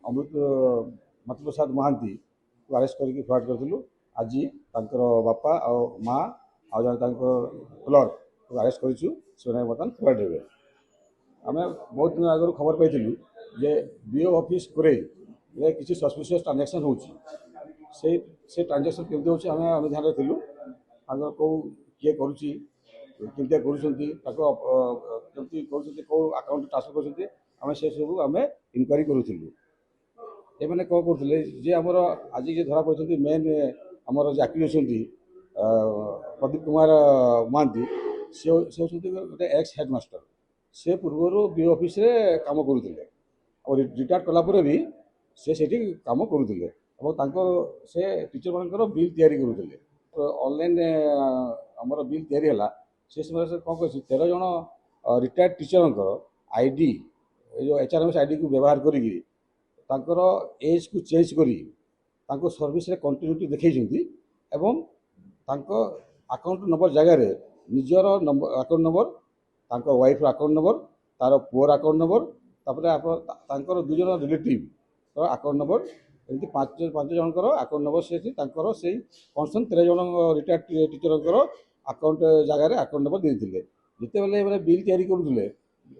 अमृत मतप्रसाद महांती को अरेस्ट करके फ्रॉड करूँ। आज बापा आ माँ आ जन क्लर्क को अरेस्ट करूँ से बर्तमान फ्रॉड हे। आम बहुत दिन आगु खबर पाई जे बीओ ऑफिस कोरे किसी सस्पिशियस ट्रांजेक्शन हो ट्रांजेक्शन केमती हो आम ध्यान थिलु कौ किए करुँची केमती करुँची केमती कौ अकाउंट ट्रांसफर कर से सब आम इनक्वारी करूँ। एमाने कौन करते जे आमर आज जे धरा पड़ते मेन आमर जे आक्यूज होती प्रदीप कुमार महांती से गोटे एक्स हेडमास्टर से पूर्वर बी ऑफिस काम करुले और रिटायर्ड कलापर भी से काम करुले से टीचर मानकर बिल तैयारी करुले ऑनलाइन आमर बिल तैयारी है से समय से कौन कर 13 जन रिटायर्ड टीचर आईडी जो एचआरएमएस आईडी को व्यवहार करी तांकर एज को चेंज करी तांको सर्विस रे कंटिन्यूटी देखैछंती एवं तांको अकाउंट नंबर जगह रे निजर नंबर अकाउंट नंबर तांको वाइफ अकाउंट नंबर तार पुअर अकाउंट नंबर तापरे तांकर दु जन रिलेटिव तो अकाउंट नंबर एमती पांच जनकर अकाउंट नंबर से तांकर से कनसन 13 जन रिटायर्ड टीचर अकाउंट जगह रे अकाउंट नंबर देथिले जिते बेले बिल तैयारी करूले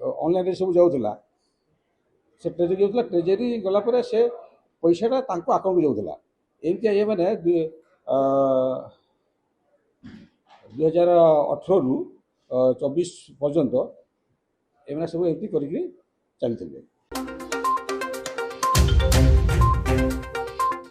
ऑनलाइन सब जाउथला से ट्रेजरी होता ट्रेजरी गलापर से पैसाटा अकाउंट जाऊला एमती ये मैंने 2018 रु 24 पर्यंत एम सब एमती कर चलते।